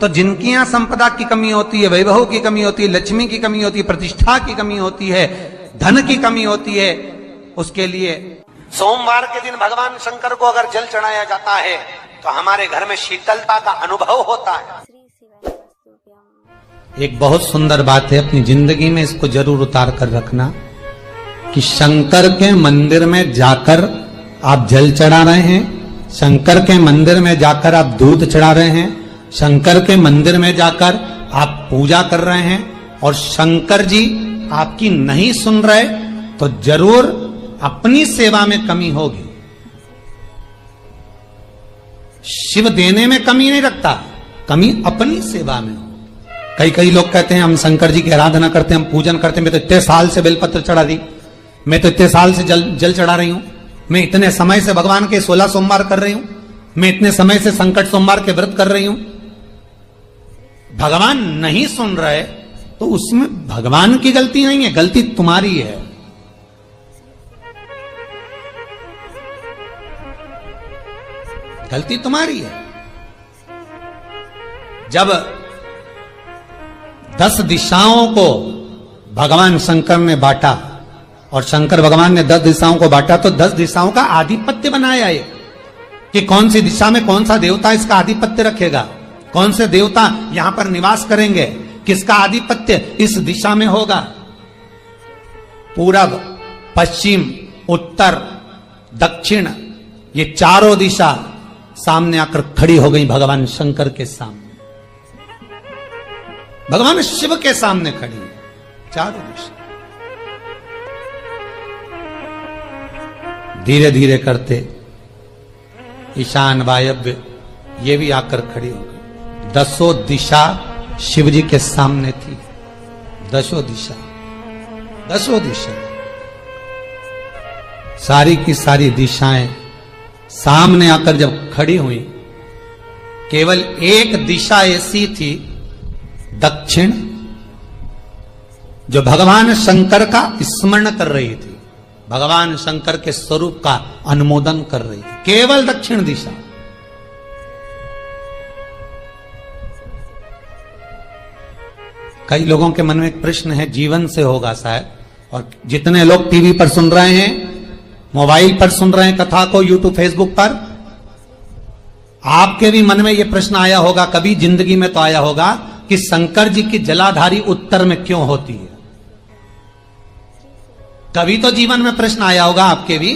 तो जिनकी यहां संपदा की कमी होती है, वैभव की कमी होती है, लक्ष्मी की कमी होती है, प्रतिष्ठा की कमी होती है, धन की कमी होती है, उसके लिए सोमवार के दिन भगवान शंकर को अगर जल चढ़ाया जाता है तो हमारे घर में शीतलता का अनुभव होता है। एक बहुत सुंदर बात है, अपनी जिंदगी में इसको जरूर उतार कर रखना कि शंकर के मंदिर में जाकर आप जल चढ़ा रहे हैं, शंकर के मंदिर में जाकर आप दूध चढ़ा रहे हैं, शंकर के मंदिर में जाकर आप पूजा कर रहे हैं और शंकर जी आपकी नहीं सुन रहे तो जरूर अपनी सेवा में कमी होगी। शिव देने में कमी नहीं रखता, कमी अपनी सेवा में हो। कई लोग कहते हैं हम शंकर जी की आराधना करते हैं, हम पूजन करते हैं, मैं तो इतने साल से बेलपत्र चढ़ा दी, मैं तो इतने साल से जल चढ़ा रही हूं, मैं इतने समय से भगवान के 16 सोमवार कर रही हूं, मैं इतने समय से संकट सोमवार के व्रत कर रही हूं। भगवान नहीं सुन रहे तो उसमें भगवान की गलती नहीं है, गलती तुम्हारी है। गलती तुम्हारी है। जब 10 दिशाओं को भगवान शंकर ने बांटा और शंकर भगवान ने 10 दिशाओं को बांटा तो 10 दिशाओं का आधिपत्य बनाया है कि कौन सी दिशा में कौन सा देवता इसका आधिपत्य रखेगा, कौन से देवता यहां पर निवास करेंगे, किसका आधिपत्य इस दिशा में होगा। पूरब, पश्चिम, उत्तर, दक्षिण, ये चारों दिशा सामने आकर खड़ी हो गई भगवान शंकर के सामने, भगवान शिव के सामने खड़ी चारों दिशा। धीरे धीरे करते ईशान, वायव्य ये भी आकर खड़ी हो गई। 10 दिशा शिव जी के सामने थी, 10 दिशा, 10 दिशा, सारी की सारी दिशाएं सामने आकर जब खड़ी हुई, केवल एक दिशा ऐसी थी दक्षिण, जो भगवान शंकर का स्मरण कर रही थी, भगवान शंकर के स्वरूप का अनुमोदन कर रही थी, केवल दक्षिण दिशा। कई लोगों के मन में एक प्रश्न है, जीवन से होगा शायद, और जितने लोग टीवी पर सुन रहे हैं, मोबाइल पर सुन रहे हैं कथा को, यूट्यूब, फेसबुक पर, आपके भी मन में यह प्रश्न आया होगा, कभी जिंदगी में तो आया होगा कि शंकर जी की जलाधारी उत्तर में क्यों होती है। कभी तो जीवन में प्रश्न आया होगा आपके भी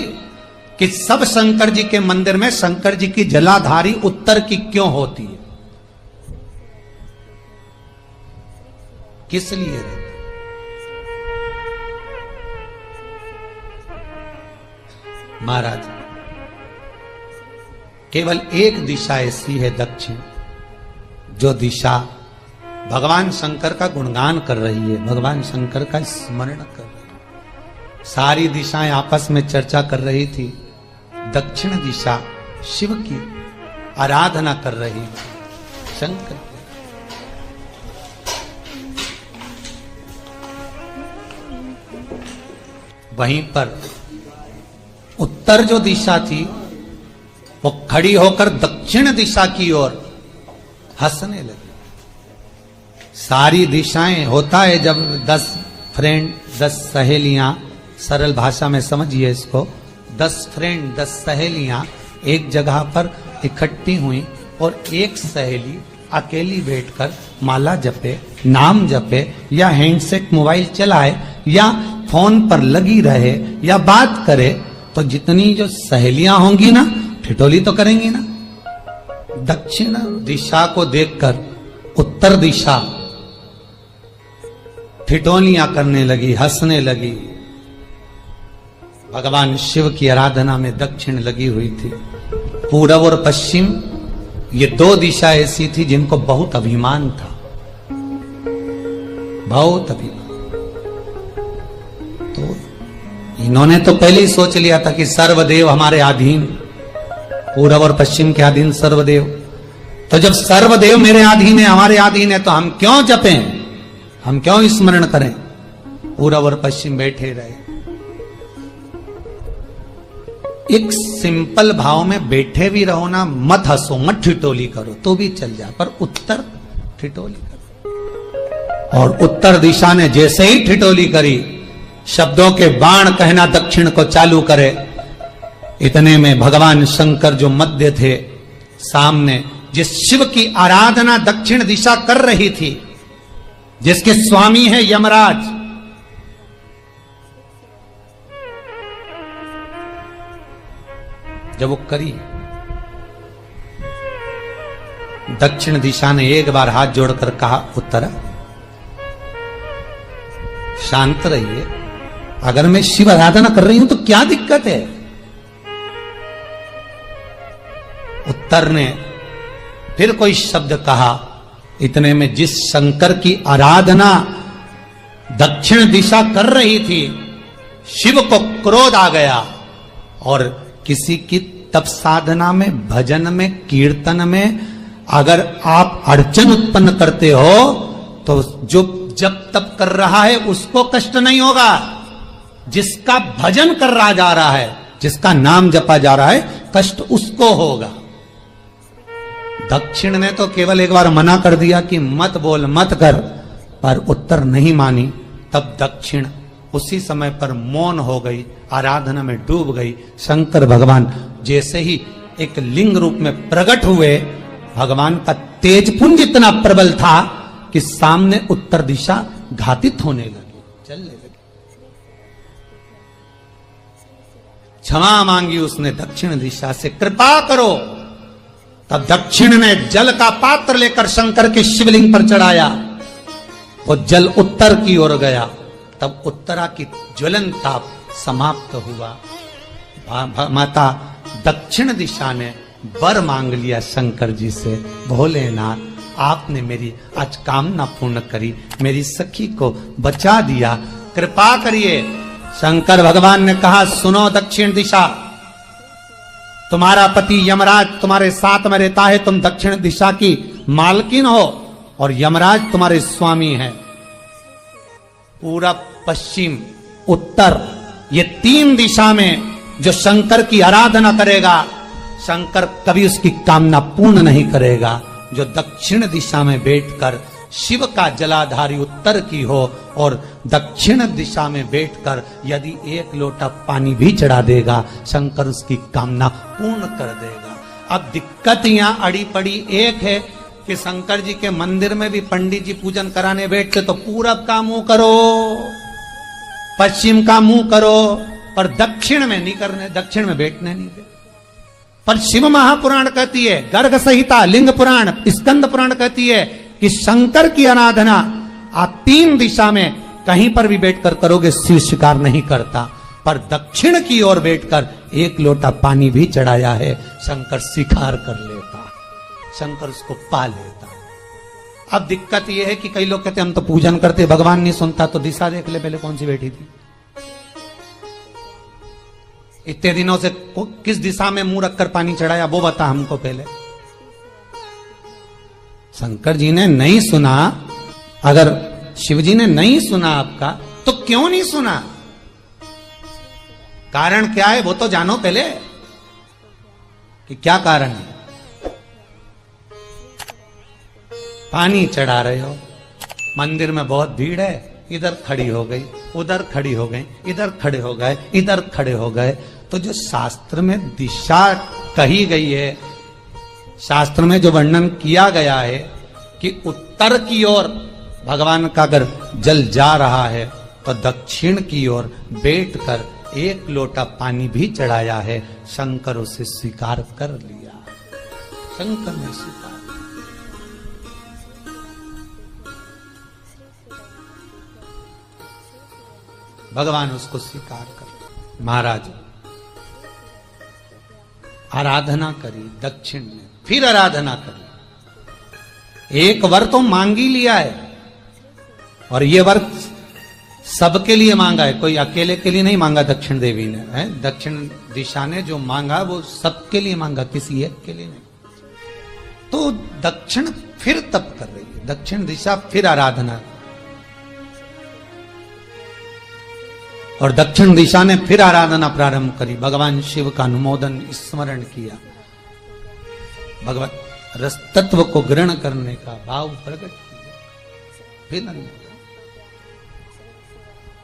कि सब शंकर जी के मंदिर में शंकर जी की जलाधारी उत्तर की क्यों होती है, किस लिए रहती? महाराज, केवल एक दिशा ऐसी है दक्षिण, जो दिशा भगवान शंकर का गुणगान कर रही है, भगवान शंकर का स्मरण कर रही है। सारी दिशाएं आपस में चर्चा कर रही थी, दक्षिण दिशा शिव की आराधना कर रही थी, शंकर। वहीं पर उत्तर जो दिशा थी वो खड़ी होकर दक्षिण दिशा की ओर हंसने लगी। सारी दिशाएं, होता है जब 10 फ्रेंड, 10 सहेलियां, सरल भाषा में समझिए इसको, 10 फ्रेंड, 10 सहेलियां एक जगह पर इकट्ठी हुई और एक सहेली अकेली बैठकर माला जपे, नाम जपे, या हैंडसेट मोबाइल चलाए, या फोन पर लगी रहे, या बात करे, तो जितनी जो सहेलियां होंगी ना, ठिठोली तो करेंगी ना। दक्षिण दिशा को देखकर उत्तर दिशा ठिठोलियां करने लगी, हंसने लगी। भगवान शिव की आराधना में दक्षिण लगी हुई थी। पूरब और पश्चिम ये 2 दिशा ऐसी थी जिनको बहुत अभिमान था, बहुत अभिमान। तो इन्होंने तो पहले ही सोच लिया था कि सर्वदेव हमारे अधीन, पूरब और पश्चिम के अधीन सर्वदेव। तो जब सर्वदेव मेरे अधीन है, हमारे अधीन है, तो हम क्यों जपें, हम क्यों स्मरण करें। पूरब और पश्चिम बैठे रहे, एक सिंपल भाव में बैठे भी रहो ना, मत हंसो, मत ठिठोली करो तो भी चल जाए, पर उत्तर ठिठोली कर। और उत्तर दिशा ने जैसे ही ठिठोली करी, शब्दों के बाण कहना दक्षिण को चालू करे, इतने में भगवान शंकर जो मध्य थे, सामने जिस शिव की आराधना दक्षिण दिशा कर रही थी, जिसके स्वामी है यमराज, जब वो करी, दक्षिण दिशा ने एक बार हाथ जोड़कर कहा, उत्तरा शांत रहिए, अगर मैं शिव आराधना कर रही हूं तो क्या दिक्कत है। उत्तर ने फिर कोई शब्द कहा, इतने में जिस शंकर की आराधना दक्षिण दिशा कर रही थी, शिव को क्रोध आ गया और किसी की तप साधना में, भजन में, कीर्तन में अगर आप अड़चन उत्पन्न करते हो तो जो जब तप कर रहा है उसको कष्ट नहीं होगा, जिसका भजन कर रहा जा रहा है, जिसका नाम जपा जा रहा है, कष्ट उसको होगा। दक्षिण ने तो केवल एक बार मना कर दिया कि मत बोल, मत कर, पर उत्तर नहीं मानी। तब दक्षिण उसी समय पर मौन हो गई, आराधना में डूब गई। शंकर भगवान जैसे ही एक लिंग रूप में प्रकट हुए, भगवान का तेजपुंज इतना प्रबल था कि सामने उत्तर दिशा घातित होने लगी, चलने लगी। क्षमा मांगी उसने दक्षिण दिशा से, कृपा करो। तब दक्षिण ने जल का पात्र लेकर शंकर के शिवलिंग पर चढ़ाया, वो जल उत्तर की ओर गया। तब उत्तरा की ज्वलन ताप समाप्त हुआ। माता दक्षिण दिशा ने वर मांग लिया शंकर जी से, भोलेनाथ आपने मेरी आज कामना पूर्ण करी, मेरी सखी को बचा दिया, कृपा करिए। शंकर भगवान ने कहा, सुनो दक्षिण दिशा, तुम्हारा पति यमराज तुम्हारे साथ में रहता है, तुम दक्षिण दिशा की मालकिन हो और यमराज तुम्हारे स्वामी है। पूरब, पश्चिम, उत्तर, ये तीन दिशा में जो शंकर की आराधना करेगा, शंकर कभी उसकी कामना पूर्ण नहीं करेगा। जो दक्षिण दिशा में बैठकर शिव का जलाधारी उत्तर की हो और दक्षिण दिशा में बैठकर यदि एक लोटा पानी भी चढ़ा देगा, शंकर उसकी कामना पूर्ण कर देगा। अब दिक्कत यहां अड़ी पड़ी एक है कि शंकर जी के मंदिर में भी पंडित जी पूजन कराने बैठते तो पूरब का मुंह करो, पश्चिम का मुंह करो, पर दक्षिण में नहीं करने, दक्षिण में बैठने नहीं दे। पर शिव महापुराण कहती है, गर्ग संहिता, लिंग पुराण, स्कंद पुराण कहती है कि शंकर की आराधना आप तीन दिशा में कहीं पर भी बैठकर करोगे, शिव स्वीकार नहीं करता। पर दक्षिण की ओर बैठकर एक लोटा पानी भी चढ़ाया है, शंकर स्वीकार कर लेता, शंकर उसको पा लेता। अब दिक्कत यह है कि कई लोग कहते हम तो पूजन करते, भगवान नहीं सुनता, तो दिशा देख ले पहले कौन सी बैठी थी। इतने दिनों से किस दिशा में मुंह रखकर पानी चढ़ाया, वो बता हमको पहले। शंकर जी ने नहीं सुना, अगर शिव जी ने नहीं सुना आपका, तो क्यों नहीं सुना, कारण क्या है वो तो जानो पहले कि क्या कारण है। पानी चढ़ा रहे हो, मंदिर में बहुत भीड़ है, इधर खड़ी हो गई, उधर खड़ी हो गई, इधर खड़े हो गए, इधर खड़े हो गए। तो जो शास्त्र में दिशा कही गई है, शास्त्र में जो वर्णन किया गया है कि उत्तर की ओर भगवान का अगर जल जा रहा है तो दक्षिण की ओर बैठकर एक लोटा पानी भी चढ़ाया है, शंकर उसे स्वीकार कर लिया, शंकर ने स्वीकार। भगवान उसको स्वीकार कर। महाराज आराधना करी दक्षिण में, फिर आराधना करी। एक वर तो मांग ही लिया है, और ये वर सबके लिए मांगा है, कोई अकेले के लिए नहीं मांगा दक्षिण देवी ने, है दक्षिण दिशा ने जो मांगा वो सबके लिए मांगा, किसी एक के लिए नहीं। तो दक्षिण फिर तप कर रही है, दक्षिण दिशा फिर आराधना, और दक्षिण दिशा ने फिर आराधना प्रारंभ करी। भगवान शिव का अनुमोदन स्मरण किया, भगवत रस तत्व को ग्रहण करने का भाव प्रकट किया। फिर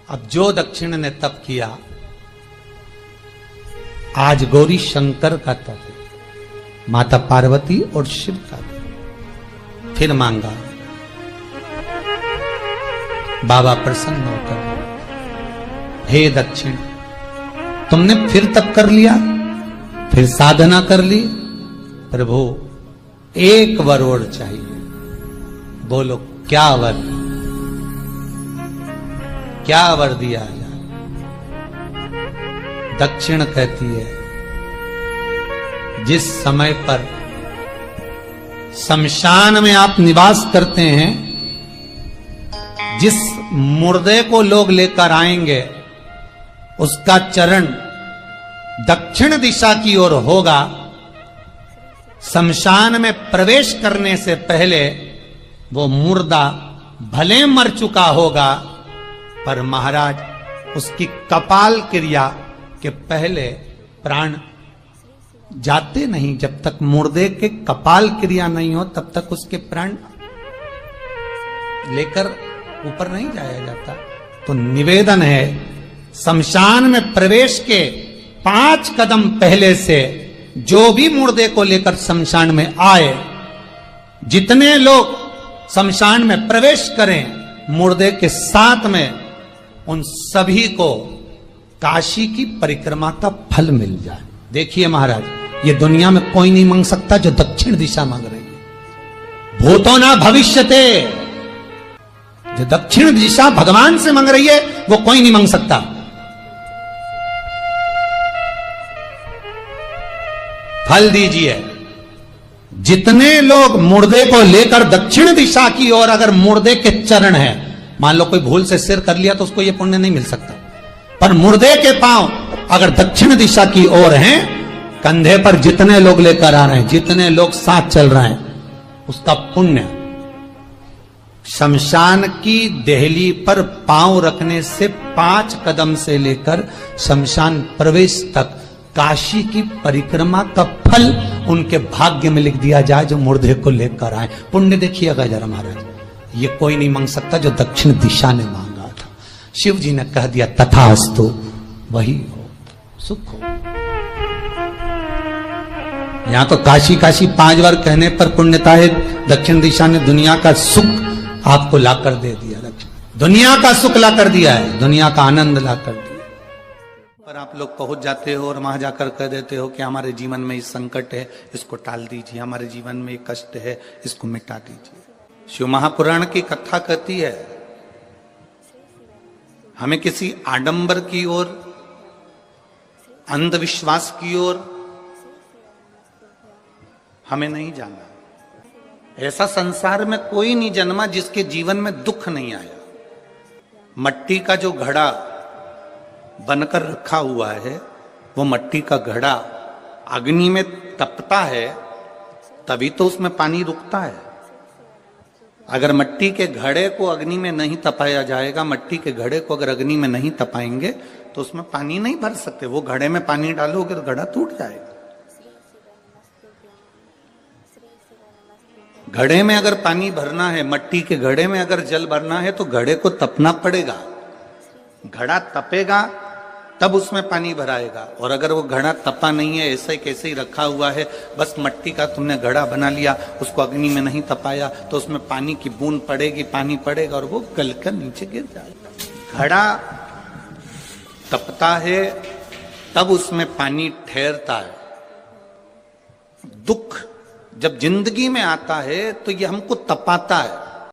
अब जो दक्षिण ने तप किया, आज गौरी शंकर का तप है, माता पार्वती और शिव का तप। फिर मांगा, बाबा प्रसन्न होकर, हे दक्षिण, तुमने फिर तप कर लिया, फिर साधना कर ली, प्रभु एक वर और चाहिए। बोलो क्या वर, क्या वर दिया जाए? दक्षिण कहती है, जिस समय पर शमशान में आप निवास करते हैं, जिस मुर्दे को लोग लेकर आएंगे, उसका चरण दक्षिण दिशा की ओर होगा। शमशान में प्रवेश करने से पहले वो मुर्दा भले मर चुका होगा, पर महाराज उसकी कपाल क्रिया के पहले प्राण जाते नहीं। जब तक मुर्दे के कपाल क्रिया नहीं हो, तब तक उसके प्राण लेकर ऊपर नहीं जाया जाता। तो निवेदन है, शमशान में प्रवेश के 5 कदम पहले से जो भी मुर्दे को लेकर शमशान में आए, जितने लोग शमशान में प्रवेश करें मुर्दे के साथ में, उन सभी को काशी की परिक्रमा का फल मिल जाए। देखिए महाराज, ये दुनिया में कोई नहीं मांग सकता जो दक्षिण दिशा मांग रही है। भूतो ना भविष्यते, जो दक्षिण दिशा भगवान से मांग रही है, वो कोई नहीं मांग सकता। फल दीजिए। जितने लोग मुर्दे को लेकर दक्षिण दिशा की ओर, अगर मुर्दे के चरण है, मान लो कोई भूल से सिर कर लिया तो उसको यह पुण्य नहीं मिल सकता, पर मुर्दे के पांव अगर दक्षिण दिशा की ओर हैं, कंधे पर जितने लोग लेकर आ रहे हैं, जितने लोग साथ चल रहे हैं, उसका पुण्य शमशान की देहली पर पांव रखने से 5 कदम से लेकर शमशान प्रवेश तक काशी की परिक्रमा का फल उनके भाग्य में लिख दिया जाए, जो मुर्दे को लेकर आए। पुण्य देखिएगा जरा महाराज, ये कोई नहीं मांग सकता जो दक्षिण दिशा ने मांगा था। शिव जी ने कह दिया तथास्तु, वही हो, सुख हो। यहां तो काशी काशी 5 बार कहने पर पुण्यता है, दक्षिण दिशा ने दुनिया का सुख आपको लाकर दे दिया। दुनिया का सुख लाकर दिया है, दुनिया का आनंद लाकर दिया। पर आप लोग पहुंच जाते हो और वहां जाकर कह देते हो कि हमारे जीवन में इस संकट है, इसको टाल दीजिए, हमारे जीवन में एक कष्ट है, इसको मिटा दीजिए। शिव महापुराण की कथा कहती है, हमें किसी आडंबर की ओर, अंधविश्वास की ओर हमें नहीं जाना। ऐसा संसार में कोई नहीं जन्मा जिसके जीवन में दुख नहीं आया। मट्टी का जो घड़ा बनकर रखा हुआ है, वो मट्टी का घड़ा अग्नि में तपता है, तभी तो उसमें पानी रुकता है। अगर मट्टी के घड़े को अग्नि में नहीं तपाया जाएगा, मट्टी के घड़े को अगर अग्नि में नहीं तपाएंगे तो उसमें पानी नहीं भर सकते। वो घड़े में पानी डालोगे तो घड़ा टूट जाएगा। घड़े में अगर पानी भरना है, मट्टी के घड़े में अगर जल भरना है, तो घड़े को तपना पड़ेगा। घड़ा तपेगा तब उसमें पानी भराएगा। और अगर वो घड़ा तपा नहीं है, ऐसे कैसे ही रखा हुआ है, बस मट्टी का तुमने घड़ा बना लिया, उसको अग्नि में नहीं तपाया, तो उसमें पानी की बूंद पड़ेगी, पानी पड़ेगा और वो गलकर नीचे गिर जाएगा। घड़ा तपता है तब उसमें पानी ठहरता है। दुख जब जिंदगी में आता है तो ये हमको तपाता है।